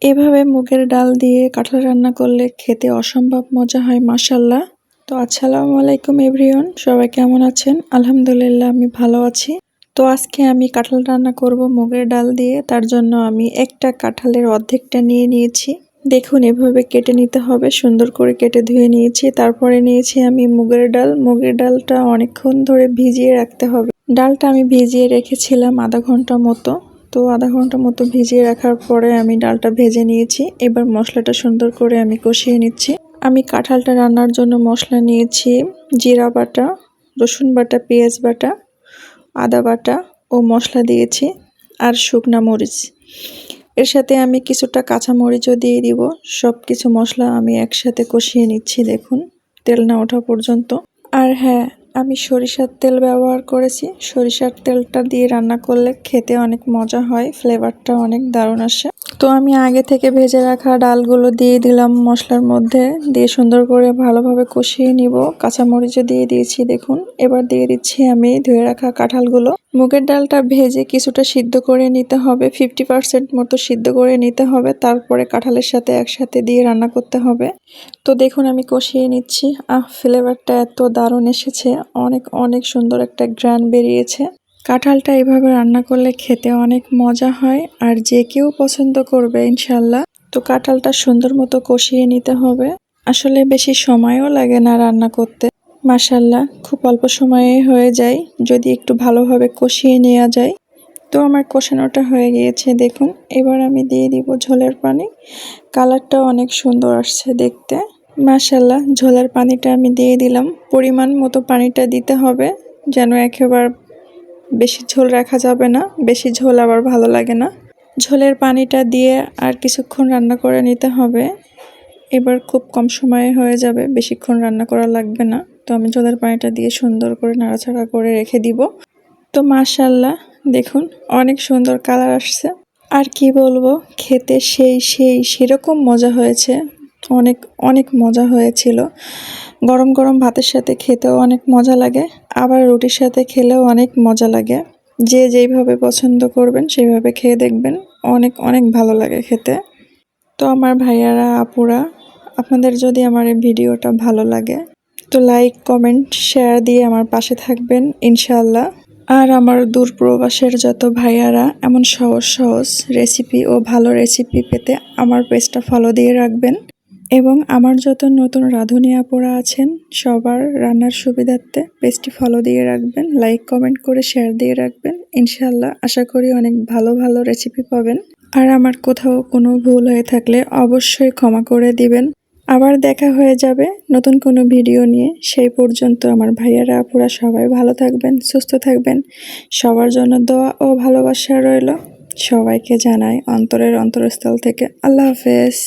এভাবে মুগের ডাল দিয়ে কাঁঠাল রান্না করলে খেতে অসম্ভব মজা হয় মাশাল্লাহ। তো আসসালামু আলাইকুম এভরিওয়ান, সবাই কেমন আছেন? আলহামদুলিল্লাহ আমি ভালো আছি। তো আজকে আমি কাঁঠাল রান্না করব মুগের ডাল দিয়ে। তার জন্য আমি একটা কাঁঠালের অর্ধেকটা নিয়ে নিয়েছি। দেখুন এভাবে কেটে নিতে হবে, সুন্দর করে কেটে ধুয়ে নিয়েছি। তারপরে নিয়েছি আমি মুগের ডাল। মুগের ডালটা অনেকক্ষণ ধরে ভিজিয়ে রাখতে হবে। ডালটা আমি ভিজিয়ে রেখেছিলাম আধা ঘন্টা মতো। তো আধা ঘন্টা মতো ভিজিয়ে রাখার পরে আমি ডালটা ভেজে নিয়েছি। এবার মশলাটা সুন্দর করে আমি কষিয়ে নিচ্ছি। আমি কাঁঠালটা রান্নার জন্য মশলা নিয়েছি জিরা বাটা, রসুন বাটা, পেঁয়াজ বাটা, আদা বাটা ও মশলা দিয়েছি আর শুকনা মরিচ। এর সাথে আমি কিছুটা কাঁচা মরিচও দিয়ে দিব। সব কিছু মশলা আমি একসাথে কষিয়ে নিচ্ছি, দেখুন তেল না ওঠা পর্যন্ত। আর হ্যাঁ, আমি সরিষার তেল ব্যবহার করেছি। সরিষার তেলটা দিয়ে রান্না করলে খেতে অনেক মজা হয়, ফ্লেভারটা অনেক দারুণ আসে। তো আমি আগে থেকে ভেজে রাখা ডালগুলো দিয়ে দিলাম মশলার মধ্যে, দিয়ে সুন্দর করে ভালোভাবে কষিয়ে নিব। কাঁচামরিচও দিয়ে দিয়েছি, দেখুন। এবার দিয়ে দিচ্ছি আমি ধুয়ে রাখা কাঁঠালগুলো। মুগের ডালটা ভেজে কিছুটা সিদ্ধ করে নিতে হবে, 50% মতো সিদ্ধ করে নিতে হবে। তারপরে কাঁঠালের সাথে একসাথে দিয়ে রান্না করতে হবে। তো দেখুন আমি কষিয়ে নিচ্ছি। ফ্লেভারটা এত দারুণ এসেছে, অনেক অনেক সুন্দর একটা ঘ্রাণ বেরিয়েছে। কাঁঠালটা এভাবে রান্না করলে খেতে অনেক মজা হয়, আর যে কেউ পছন্দ করবে ইনশাল্লাহ। তো কাঁঠালটা সুন্দর মতো কষিয়ে নিতে হবে। আসলে বেশি সময়ও লাগে না রান্না করতে, মাশাল্লাহ খুব অল্প সময়ে হয়ে যায় যদি একটু ভালোভাবে কষিয়ে নেওয়া যায়। তো আমার কষানোটা হয়ে গিয়েছে, দেখুন। এবার আমি দিয়ে দিব ঝোলের পানি। কালারটা অনেক সুন্দর আসছে দেখতে, মাশাল্লাহ। ঝোলের পানিটা আমি দিয়ে দিলাম। পরিমাণ মতো পানিটা দিতে হবে, যেন একেবারে বেশি ঝোল রাখা যাবে না, বেশি ঝোল আবার ভালো লাগে না। ঝোলের পানিটা দিয়ে আর কিছুক্ষণ রান্না করে নিতে হবে। এবার খুব কম সময়ে হয়ে যাবে, বেশিক্ষণ রান্না করা লাগবে না। তো আমি ঝোলের পানিটা দিয়ে সুন্দর করে নাড়াচাড়া করে রেখে দিব। তো মাশাল্লাহ দেখুন অনেক সুন্দর কালার আসছে। আর কি বলবো, খেতে সেরকম মজা হয়েছে, অনেক অনেক মজা হয়েছিল। গরম গরম ভাতের সাথে খেতেও অনেক মজা লাগে, আবার রুটির সাথে খেলেও অনেক মজা লাগে। যে যেইভাবে পছন্দ করবেন সেইভাবে খেয়ে দেখবেন, অনেক অনেক ভালো লাগে খেতে। তো আমার ভাইয়ারা, আপুরা, আপনাদের যদি আমার এই ভিডিওটা ভালো লাগে তো লাইক, কমেন্ট, শেয়ার দিয়ে আমার পাশে থাকবেন ইনশাআল্লাহ। আর আমার দূর প্রবাসের যত ভাইয়ারা এমন সহজ সহজ রেসিপি ও ভালো রেসিপি পেতে আমার পেজটা ফলো দিয়ে রাখবেন। এবং আমার যত নতুন রাঁধুনি আপুরা আছেন সবার রান্নার সুবিধার্থে পেজটি ফলো দিয়ে রাখবেন, লাইক কমেন্ট করে শেয়ার দিয়ে রাখবেন ইনশাআল্লাহ। আশা করি অনেক ভালো ভালো রেসিপি পাবেন। আর আমার কোথাও কোনো ভুল হয়ে থাকলে অবশ্যই ক্ষমা করে দিবেন। আবার দেখা হয়ে যাবে নতুন কোনো ভিডিও নিয়ে। সেই পর্যন্ত আমার ভাইয়ারা, আপুরা সবাই ভালো থাকবেন, সুস্থ থাকবেন। সবার জন্য দোয়া ও ভালোবাসা রইল। সবাইকে জানাই অন্তরের অন্তরস্থল থেকে আল্লাহ হাফেজ।